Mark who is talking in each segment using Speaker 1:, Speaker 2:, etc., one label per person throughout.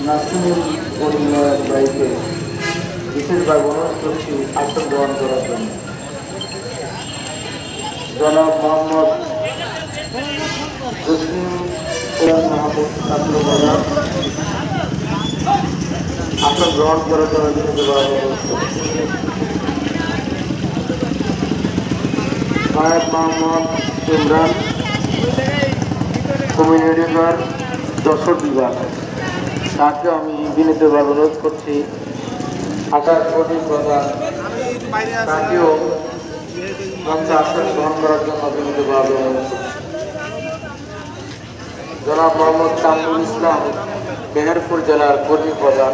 Speaker 1: নাসিমুল পরিময়ের বাড়িতে বিশেষভাবে অনুরোধ করছি আসন গ্রহণ করার জন্য। জনাব মোহাম্মদ জসিম মাহমুদ ছাত্রপ্রধান আসন গ্রহণ করার জন্য বিশেষভাবে অনুরোধ করছি। সাহেব মোহাম্মদ ইমরান কমিউনিটির যশোর বিভাগ, তাকে আমি বিনীতভাবে অনুরোধ করছি আসার প্রতি প্রধান তাকেও মঞ্চে আসন গ্রহণ করার জন্য বিনীতভাবে অনুরোধ করছি। জনাব মোহাম্মদ কামরুল ইসলাম মেহেরপুর জেলার কর্মী প্রধান,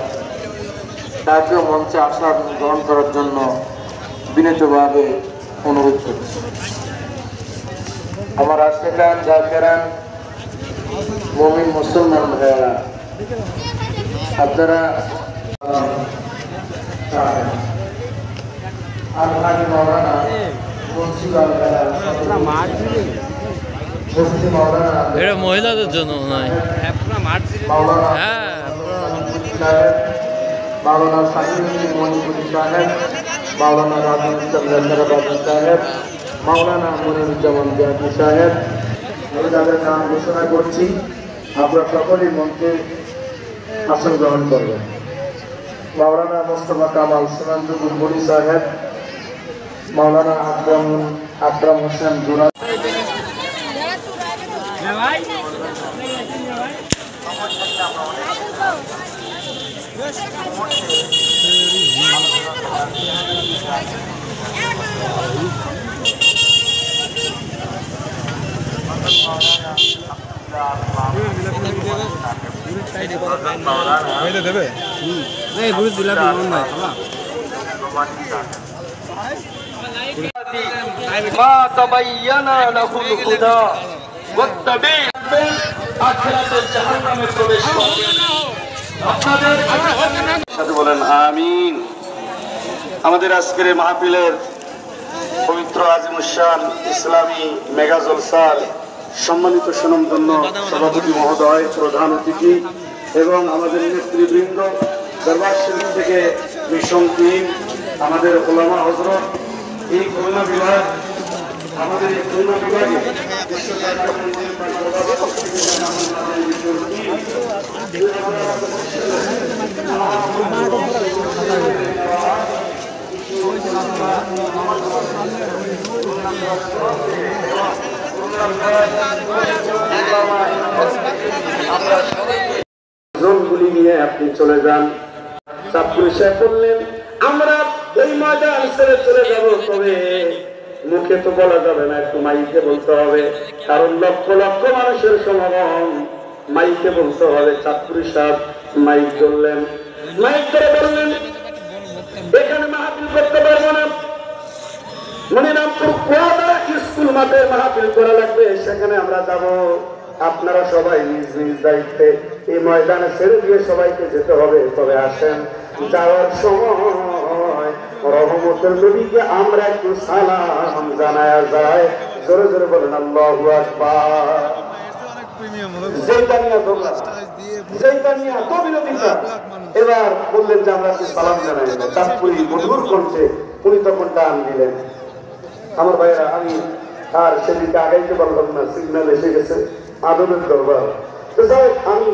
Speaker 1: তাকেও মঞ্চে আসন গ্রহণ করার জন্য বিনীতভাবে অনুরোধ করছি। আমার আশেকান জাকেরান মুমিন মুসলমান ভাইয়েরা, আপনারা আলহাজি মাওলানা
Speaker 2: এটা মহিলাদের জন্য নয়,
Speaker 1: মাওলানা সাকিব মণিপুরি সাহেব, মাওলানা রাজু সাহেব, মাওলানা মনিরুজ্জামান জাহাঙ্গী সাহেব, আমি তাদের নাম ঘোষণা করছি। আমরা সকলেই মঞ্চে আসন গ্রহণ করবেন। মাওলানা মোস্তফা কামাল সুনান্দু বুলবুলি সাহেব, মাওলানা আকরাম হোসেন জুরা,
Speaker 3: দেবে
Speaker 1: বলেন আমিন। আমাদের আজকের মাহফিলের পবিত্র আজিমুশান ইসলামী মেগা জলসার সম্মানিত সুনামধন্য সভাপতি মহোদয়, প্রধান অতিথি এবং আমাদের নেতৃবৃন্দ, দরবার শরীফ থেকে মিশন টিম, আমাদের ওলামা হযরত, এই খুলনা বিভাগ, আমাদের এই খুলনা বিভাগে জোনগুলি নিয়ে আপনি চলে যান। চাঁদপুর সাহেব বললেন আমরা এই ময়দান ছেড়ে চলে যাব, তবে মুখে তো বলা যাবে না, একটু মাইকে বলতে হবে, কারণ লক্ষ লক্ষ মানুষের সমাগম, মাইকে বলতে হবে। চাঁদপুর সাহেব মাইক ধরলেন, মাইক ধরে বললেন এখানে মাহফিল করতে পারবো না, মনিরামপুর কোয়াদা স্কুল মাঠে মাহফিল করা লাগবে, সেখানে আমরা যাব। আপনারা সবাই নিজ নিজ দায়িত্বে এই ময়দানে ছেড়ে দিয়ে সবাইকে যেতে হবে। তবে আসেন, যাওয়ার সময় রহমতের নবীকে আমরা একটু সালাম জানায়া যায়। জোরে জোরে বলেন আল্লাহু আকবার। এবার বললেন যে আমরা একটু সালাম জানাই। চাঁদপুরি মধুর কণ্ঠে উনি তখন টান দিলেন। আমার ভাইয়েরা, আমি আর সেদিকে আগাইতে পারলাম না, সিগন্যাল এসে গেছে, আদরের দরবার। তো যাই আমি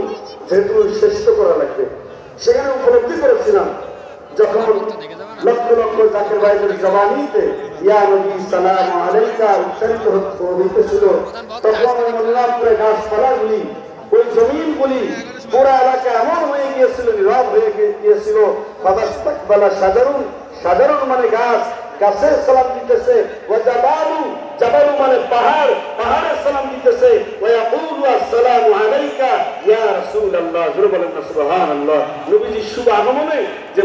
Speaker 1: যেহেতু শ্রেষ্ঠ করা লাগবে, সেখানে উপলব্ধি করেছিলাম যখন লক্ষ লক্ষ জাকির ভাইদের জবানিতে ইয়া নবী সালাম আলাইকা উচ্চারিত হইতেছিল, তখন ওই মনিরামপুরে গাছপালাগুলি, ওই জমিনগুলি, পুরা এলাকা এমন হয়ে গিয়েছিল, নীরব হয়ে গিয়েছিল। ফাদাস্তাকবালা সাজারুন, সাজারুন মানে গাছ, গাছের সালাম দিতেছে। ওয়াজাবালু, জাবালু মানে পাহাড়, পাহাড়ের সালাম দিতেছে। ওয়ায়াকুলু আসসালামু আলাইকা ইয়া রাসূলুল্লাহ। জোরে বলেন না সুবহানাল্লাহ। নবীজির শুভ আগমনে যে